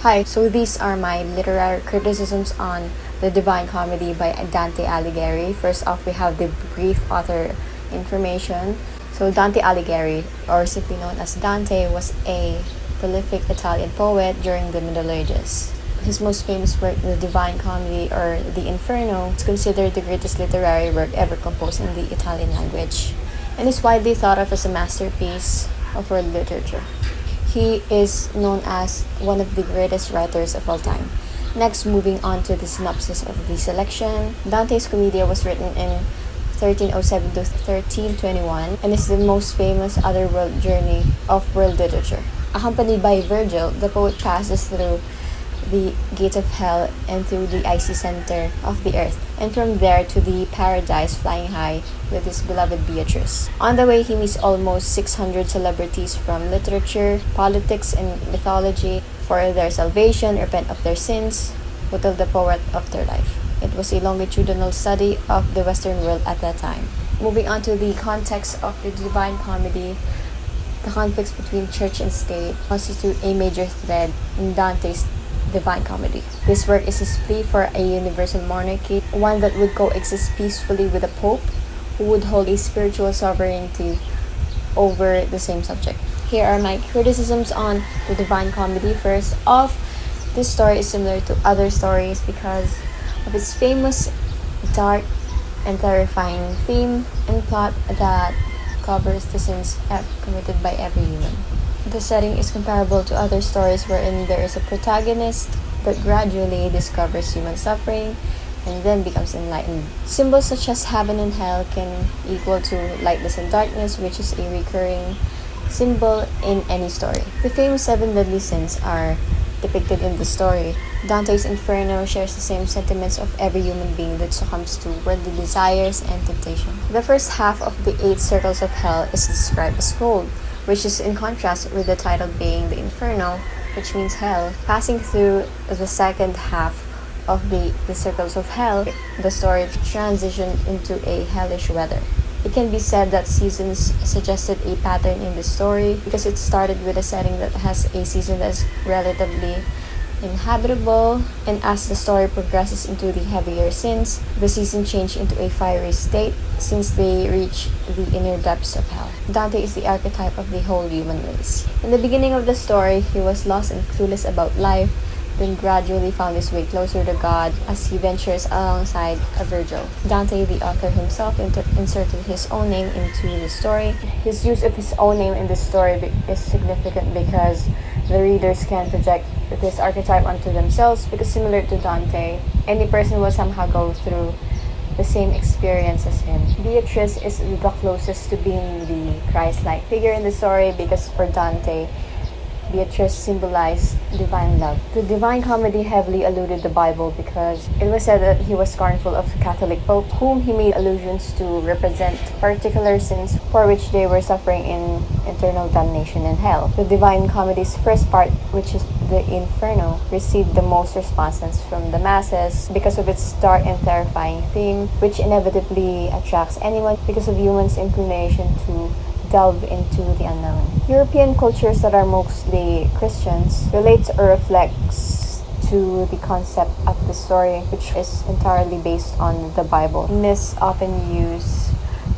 Hi, so these are my literary criticisms on The Divine Comedy by Dante Alighieri. First off, we have the brief author information. So, Dante Alighieri, or simply known as Dante, was a prolific Italian poet during the Middle Ages. His most famous work, The Divine Comedy or The Inferno, is considered the greatest literary work ever composed in the Italian language, and is widely thought of as a masterpiece of world literature. He is known as one of the greatest writers of all time. Next, moving on to the synopsis of the selection. Dante's Commedia was written in 1307 to 1321 and is the most famous otherworld journey of world literature. Accompanied by Virgil, the poet passes through the gates of hell and through the icy center of the earth, and from there to the paradise flying high with his beloved Beatrice. On the way, he meets almost 600 celebrities from literature, politics, and mythology. For their salvation, repent of their sins, who tell the poet of their life. It was a longitudinal study of the Western world at that time. Moving on to the context of the Divine Comedy, the conflicts between church and state constitute a major thread in Dante's Divine Comedy. This work is his plea for a universal monarchy, one that would coexist peacefully with a pope who would hold a spiritual sovereignty over the same subject. Here are my criticisms on the Divine Comedy. First off, this story is similar to other stories because of its famous dark and terrifying theme and plot that covers the sins committed by every human. The setting is comparable to other stories wherein there is a protagonist that gradually discovers human suffering and then becomes enlightened. Symbols such as heaven and hell can equal to lightness and darkness, which is a recurring symbol in any story. The famous seven deadly sins are depicted in the story. Dante's Inferno shares the same sentiments of every human being that succumbs to worldly desires and temptation. The first half of the 8 circles of hell is described as gold, which is in contrast with the title being the Inferno, which means hell. Passing through the second half of the circles of hell, the story transitioned into a hellish weather. It can be said that seasons suggested a pattern in the story because it started with a setting that has a season that is relatively inhabitable, and as the story progresses into the heavier sins, the season changed into a fiery state since they reach the inner depths of hell. Dante is the archetype of the whole human race. In the beginning of the story, he was lost and clueless about life, then gradually found his way closer to God as he ventures alongside a Virgil. Dante, the author himself, inserted his own name into the story. His use of his own name in this story is significant because the readers can project this archetype onto themselves, because similar to Dante, any person will somehow go through the same experience as him. Beatrice is the closest to being the Christ-like figure in the story because for Dante, Beatrice symbolized divine love. The Divine Comedy heavily alluded the Bible because it was said that he was scornful of the Catholic Pope, whom he made allusions to represent particular sins for which they were suffering in eternal damnation in hell. The Divine Comedy's first part, which is the Inferno, received the most responses from the masses because of its dark and terrifying theme, which inevitably attracts anyone because of humans' inclination to delve into the unknown. European cultures that are mostly Christians relates or reflects to the concept of the story, which is entirely based on the Bible. Myths often use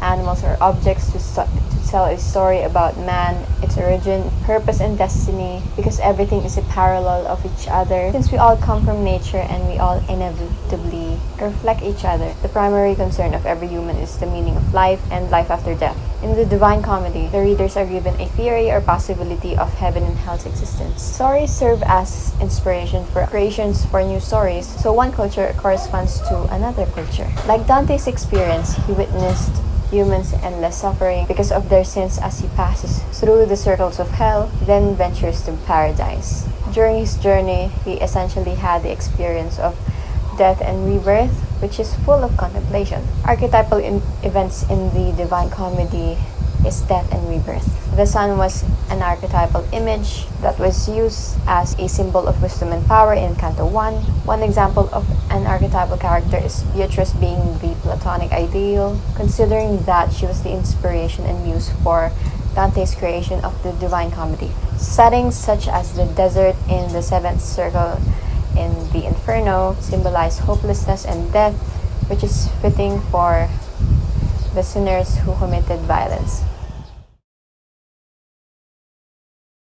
animals or objects to tell a story about man, its origin, purpose, and destiny, because everything is a parallel of each other. Since we all come from nature and we all inevitably reflect each other, the primary concern of every human is the meaning of life and life after death. In the Divine Comedy, the readers are given a theory or possibility of heaven and hell's existence. Stories serve as inspiration for creations for new stories, so one culture corresponds to another culture. Like Dante's experience, he witnessed humans' endless suffering because of their sins as he passes through the circles of hell, then ventures to paradise. During his journey, he essentially had the experience of death and rebirth, which is full of contemplation. Archetypal events in the Divine Comedy is death and rebirth. The sun was an archetypal image that was used as a symbol of wisdom and power in Canto 1. One example of an archetypal character is Beatrice being the Platonic ideal, considering that she was the inspiration and muse for Dante's creation of the Divine Comedy. Settings such as the desert in the seventh circle in the Inferno symbolize hopelessness and death, which is fitting for the sinners who committed violence.